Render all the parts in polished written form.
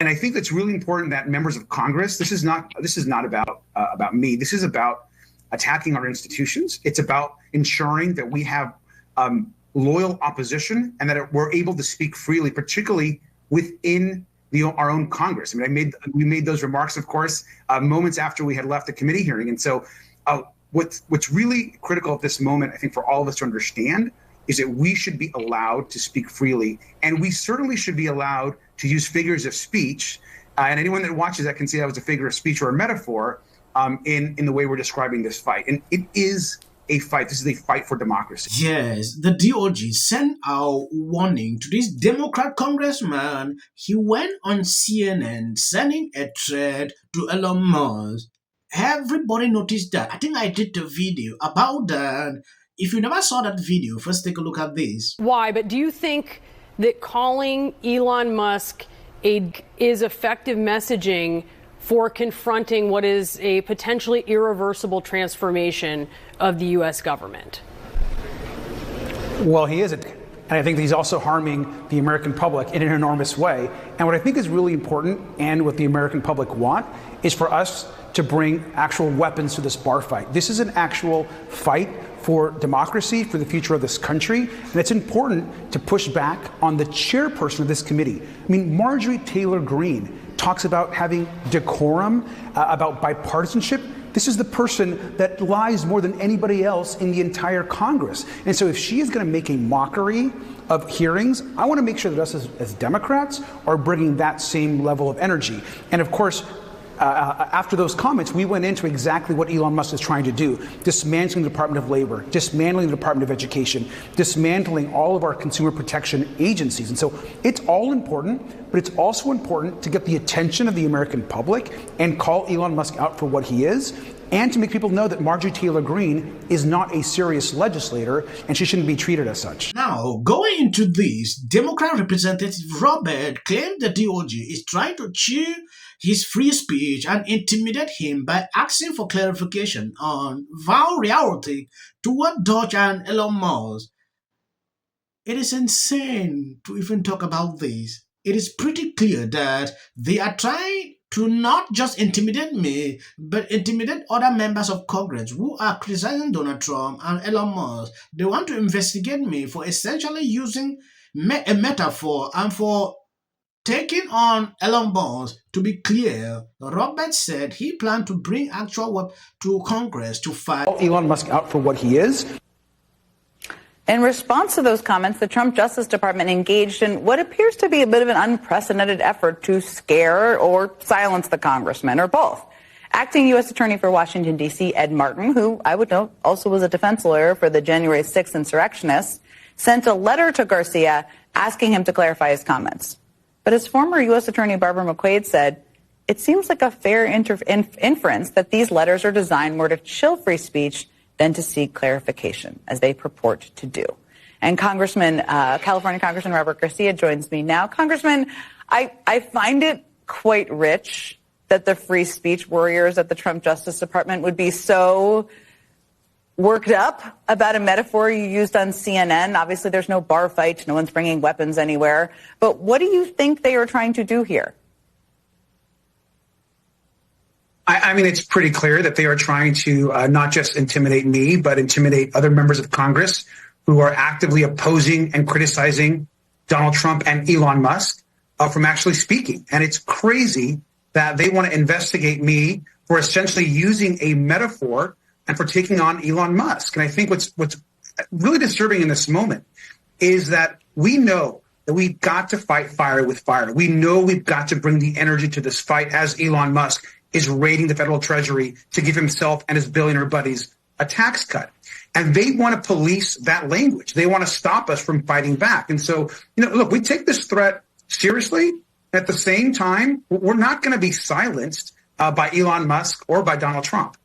And I think it's really important that members of Congress, this is not about me. This is about attacking our institutions. It's about ensuring that we have loyal opposition and that we're able to speak freely, particularly within our own Congress. I mean, we made those remarks, of course, moments after we had left the committee hearing. And so what's really critical at this moment, I think, for all of us to understand is that we should be allowed to speak freely. And we certainly should be allowed to use figures of speech. And anyone that watches that can see that was a figure of speech or a metaphor in the way we're describing this fight. And it is a fight. This is a fight for democracy. Yes, the DOJ sent out warning to this Democrat congressman. He went on CNN sending a threat to Elon Musk. Everybody noticed that. I think I did the video about that. If you never saw that video, first take a look at this. Why? But do you think that calling Elon Musk is effective messaging for confronting what is a potentially irreversible transformation of the U.S. government? Well, he isn't. And I think that he's also harming the American public in an enormous way. And what I think is really important, and what the American public want, is for us to bring actual weapons to this bar fight. This is an actual fight for democracy, for the future of this country. And it's important to push back on the chairperson of this committee. I mean, Marjorie Taylor Greene talks about having decorum, about bipartisanship. This is the person that lies more than anybody else in the entire Congress. And so if she is going to make a mockery of hearings, I want to make sure that us as Democrats are bringing that same level of energy. And of course, after those comments, we went into exactly what Elon Musk is trying to do: dismantling the Department of Labor, dismantling the Department of Education, dismantling all of our consumer protection agencies. And so it's all important, but it's also important to get the attention of the American public and call Elon Musk out for what he is, and to make people know that Marjorie Taylor Greene is not a serious legislator and she shouldn't be treated as such. Now, going into this, Democrat Representative Robert claimed the DOJ is trying to chew his free speech and intimidate him by asking for clarification on vowed reality toward Dodge and Elon Musk. It is insane to even talk about this. It is pretty clear that they are trying to not just intimidate me, but intimidate other members of Congress who are criticizing Donald Trump and Elon Musk. They want to investigate me for essentially using a metaphor and for taking on Elon Musk. To be clear, Robert said he planned to bring actual work to Congress to fight Elon Musk out for what he is. In response to those comments, the Trump Justice Department engaged in what appears to be a bit of an unprecedented effort to scare or silence the congressman, or both. Acting U.S. Attorney for Washington, D.C., Ed Martin, who I would note also was a defense lawyer for the January 6th insurrectionists, sent a letter to Garcia asking him to clarify his comments. But as former U.S. Attorney Barbara McQuade said, it seems like a fair inference that these letters are designed more to chill free speech than to seek clarification, as they purport to do. And California Congressman Robert Garcia joins me now. Congressman, I find it quite rich that the free speech warriors at the Trump Justice Department would be so worked up about a metaphor you used on CNN. Obviously, there's no bar fight. No one's bringing weapons anywhere. But what do you think they are trying to do here? I mean, it's pretty clear that they are trying to not just intimidate me, but intimidate other members of Congress who are actively opposing and criticizing Donald Trump and Elon Musk from actually speaking. And it's crazy that they want to investigate me for essentially using a metaphor and for taking on Elon Musk. And I think what's really disturbing in this moment is that we know that we've got to fight fire with fire. We know we've got to bring the energy to this fight as Elon Musk is raiding the federal treasury to give himself and his billionaire buddies a tax cut. And they want to police that language. They want to stop us from fighting back. And so, look, we take this threat seriously. At the same time, we're not going to be silenced by Elon Musk or by Donald Trump.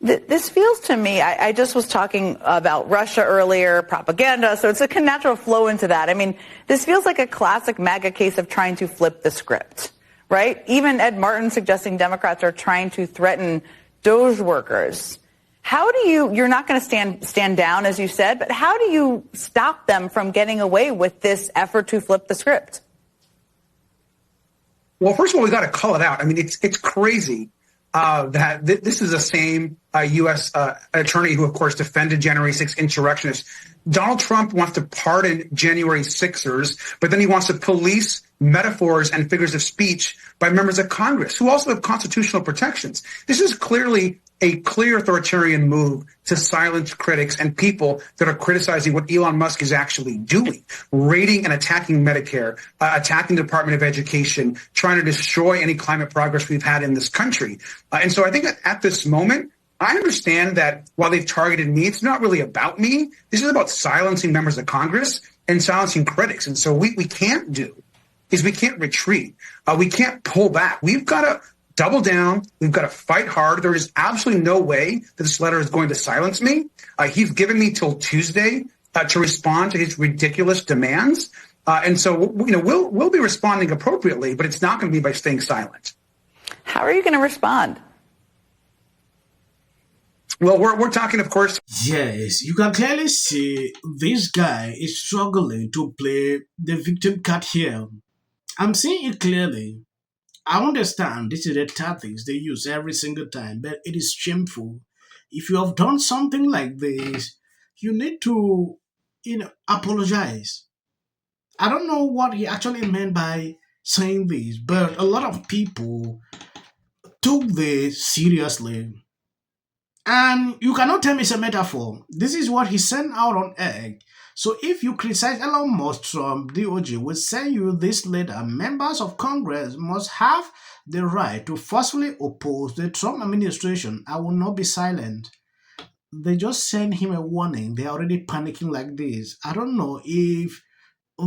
This feels to me, I just was talking about Russia earlier, propaganda, so it's a natural flow into that. I mean, this feels like a classic MAGA case of trying to flip the script. Right? Even Ed Martin suggesting Democrats are trying to threaten Doge workers. How do you're not going to stand down, as you said, but how do you stop them from getting away with this effort to flip the script? Well, first of all, we got to call it out. I mean, it's crazy that this is the same U.S. Attorney who, of course, defended January 6th insurrectionists. Donald Trump wants to pardon January 6ers, but then he wants to police metaphors and figures of speech by members of Congress who also have constitutional protections. This is clearly a clear authoritarian move to silence critics and people that are criticizing what Elon Musk is actually doing, raiding and attacking Medicare, attacking the Department of Education, trying to destroy any climate progress we've had in this country. And so I think that at this moment, I understand that while they've targeted me, it's not really about me. This is about silencing members of Congress and silencing critics. And so we can't do is we can't retreat. We can't pull back. We've got to double down. We've got to fight hard. There is absolutely no way that this letter is going to silence me. He's given me till Tuesday to respond to his ridiculous demands. And so, we'll be responding appropriately, but it's not going to be by staying silent. How are you going to respond? Well, we're talking, of course. Yes, you can clearly see this guy is struggling to play the victim card here. I'm seeing it clearly. I understand this is the tactics they use every single time, but it is shameful. If you have done something like this, you need to, apologize. I don't know what he actually meant by saying this, but a lot of people took this seriously. And you cannot tell me it's a metaphor. This is what he sent out on X. So if you criticize Elon Musk, Trump, DOJ will send you this letter. Members of Congress must have the right to forcefully oppose the Trump administration. I will not be silent. They just send him a warning. They're already panicking like this. I don't know if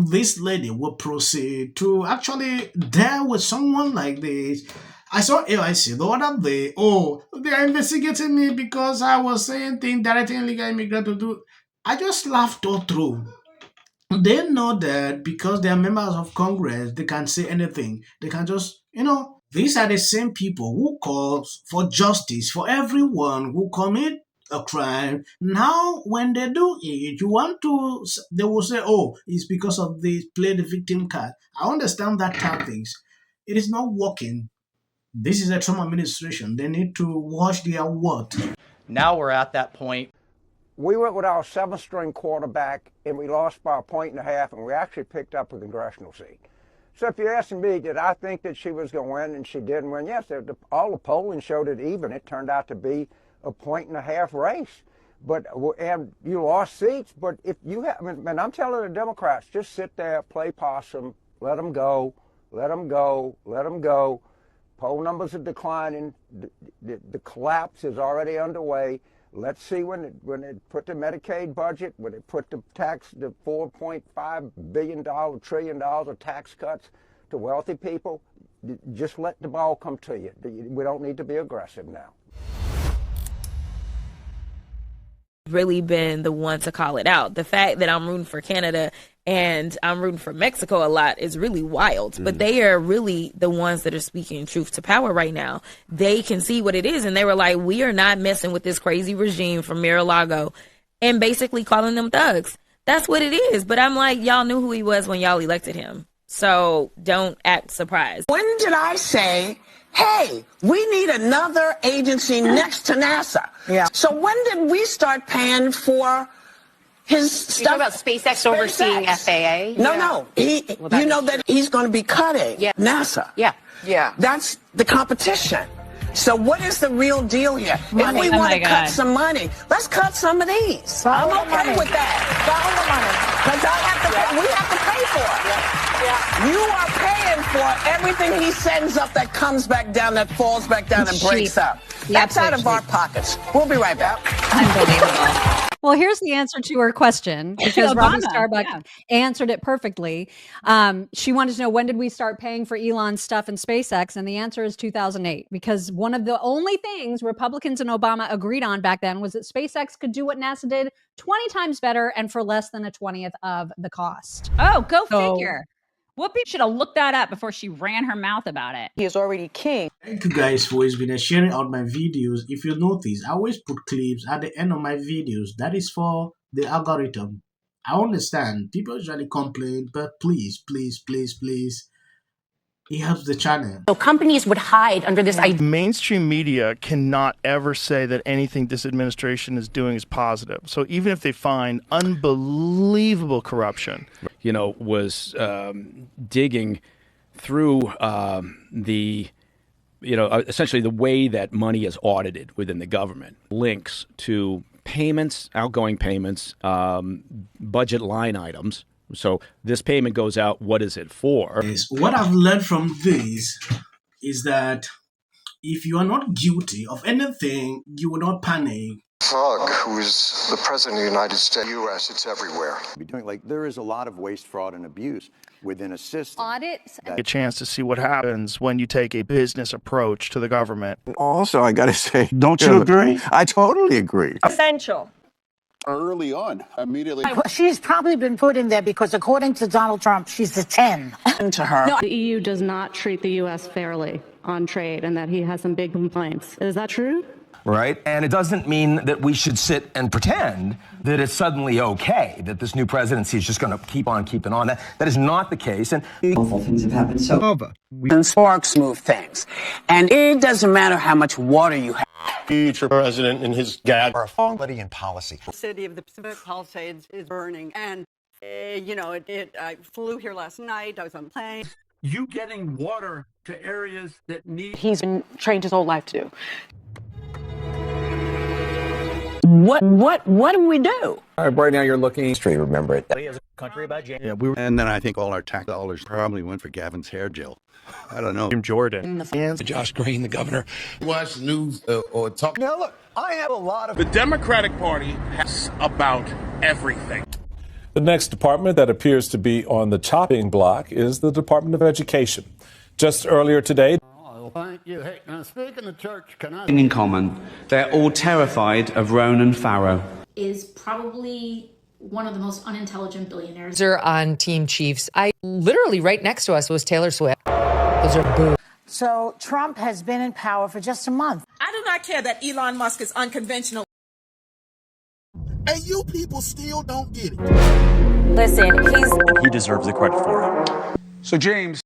this lady will proceed to actually deal with someone like this. I saw AIC the other day. Oh, they are investigating me because I was saying things directing illegal immigrants to do. I just laughed all through. They know that because they are members of Congress, they can say anything. They can just, these are the same people who call for justice for everyone who commit a crime. Now, when they do it, they will say, oh, it's because of this, play the victim card. I understand that tactics. It is not working. This is a Trump administration. They need to watch their word. Now we're at that point. We went with our seventh-string quarterback, and we lost by 1.5 points, and we actually picked up a congressional seat. So if you're asking me, did I think that she was going to win, and she didn't win? Yes, all the polling showed it even. It turned out to be a 1.5 point race. And you lost seats, but if you have, and I'm telling the Democrats, just sit there, play possum, let them go, let them go, let them go. Poll numbers are declining. The collapse is already underway. Let's see when they put the Medicaid budget, when they put the $4.5 trillion of tax cuts to wealthy people. Just let the ball come to you. We don't need to be aggressive now. Really been the one to call it out. The fact that I'm rooting for Canada and I'm rooting for Mexico a lot is really wild. But they are really the ones that are speaking truth to power right now. They can see what it is, and they were like, we are not messing with this crazy regime from Mar-a-Lago, and basically calling them thugs. That's what it is. But I'm like, y'all knew who he was when y'all elected him. So don't act surprised. When did I say, hey, we need another agency next to NASA? Yeah. So when did we start paying for his stuff? You talk about SpaceX overseeing FAA? No. You know that he's going to be cutting NASA. Yeah. That's the competition. So what is the real deal here? If we want to cut some money, let's cut some of these. I'm okay with that. Follow the money. Because we have to pay for it. You are paying for everything he sends up that comes back down, that falls back down and breaks up. That's out of our pockets. We'll be right back. Unbelievable. Well, here's the answer to her question, because Robbie Starbuck answered it perfectly. She wanted to know, when did we start paying for Elon's stuff and SpaceX? And the answer is 2008, because one of the only things Republicans and Obama agreed on back then was that SpaceX could do what NASA did 20 times better and for less than a 20th of the cost. Oh, go figure. Whoopi should have looked that up before she ran her mouth about it. He is already king. Thank you guys for always been sharing out my videos. If you notice, I always put clips at the end of my videos. That is for the algorithm. I understand people usually complain, but please, He helps the channel. So companies would hide under this idea. Mainstream media cannot ever say that anything this administration is doing is positive. So even if they find unbelievable corruption, was digging through essentially the way that money is audited within the government, links to payments, outgoing payments, budget line items. So this payment goes out. What is it for? What I've learned from this is that if you are not guilty of anything, you will not panic. Frog, who is the president of the United States, U.S., it's everywhere. There is a lot of waste, fraud, and abuse within a system. Audits. A chance to see what happens when you take a business approach to the government. Also, I got to say, don't you agree? I totally agree. Essential. Early on, immediately. She's probably been put in there because, according to Donald Trump, she's a 10 to her. No, the EU does not treat the U.S. fairly on trade and that he has some big complaints. Is that true? Right? And it doesn't mean that we should sit and pretend that it's suddenly okay, that this new presidency is just going to keep on keeping on. That is not the case. And awful things have happened. And sparks move things. And it doesn't matter how much water you have. Future president and his gag are somebody in policy. The city of the Pacific Palisades is burning. And, I flew here last night. I was on a plane. You getting water to areas that need... He's been trained his whole life to do. What do we do? Right now you're looking straight. Remember it. As a country about January. Yeah, and then I think all our tax dollars probably went for Gavin's hair gel. I don't know. Jim Jordan. Josh Green, the governor. Watch news or talk. Now look, I have a lot of... The Democratic Party has about everything. The next department that appears to be on the chopping block is the Department of Education. Just earlier today... Thank you. Hey, now speaking of church, can I... In common, they're all terrified of Ronan Farrow. Is probably one of the most unintelligent billionaires. On Team Chiefs, literally right next to us was Taylor Swift. Those are boo. So Trump has been in power for just a month. I do not care that Elon Musk is unconventional. And you people still don't get it. Listen, he deserves the credit for it. So James,